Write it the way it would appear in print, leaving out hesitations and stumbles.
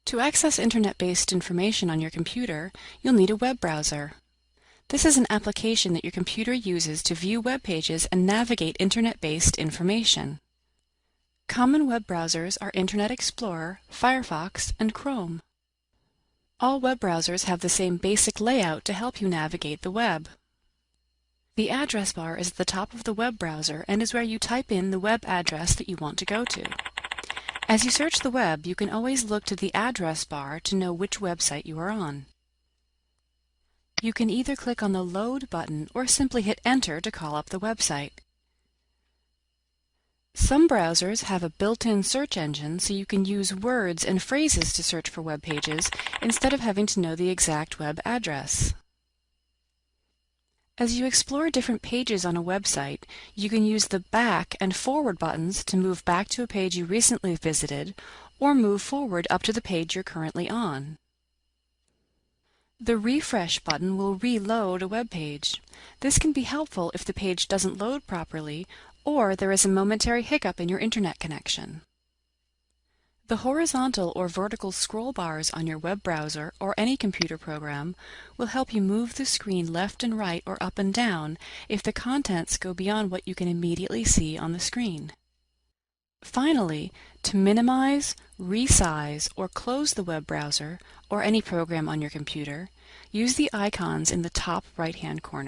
To access Internet-based information on your computer, you'll need a web browser. This is an application that your computer uses to view web pages and navigate Internet-based information. Common web browsers are Internet Explorer, Firefox, and Chrome. All web browsers have the same basic layout to help you navigate the web. The address bar is at the top of the web browser and is where you type in the web address that you want to go to. As you search the web, you can always look to the address bar to know which website you are on. You can either click on the Load button or simply hit Enter to call up the website. Some browsers have a built-in search engine, so you can use words and phrases to search for web pages instead of having to know the exact web address. As you explore different pages on a website, you can use the Back and Forward buttons to move back to a page you recently visited, or move forward up to the page you're currently on. The Refresh button will reload a web page. This can be helpful if the page doesn't load properly, or there is a momentary hiccup in your internet connection. The horizontal or vertical scroll bars on your web browser or any computer program will help you move the screen left and right or up and down if the contents go beyond what you can immediately see on the screen. Finally, to minimize, resize, or close the web browser or any program on your computer, use the icons in the top right-hand corner.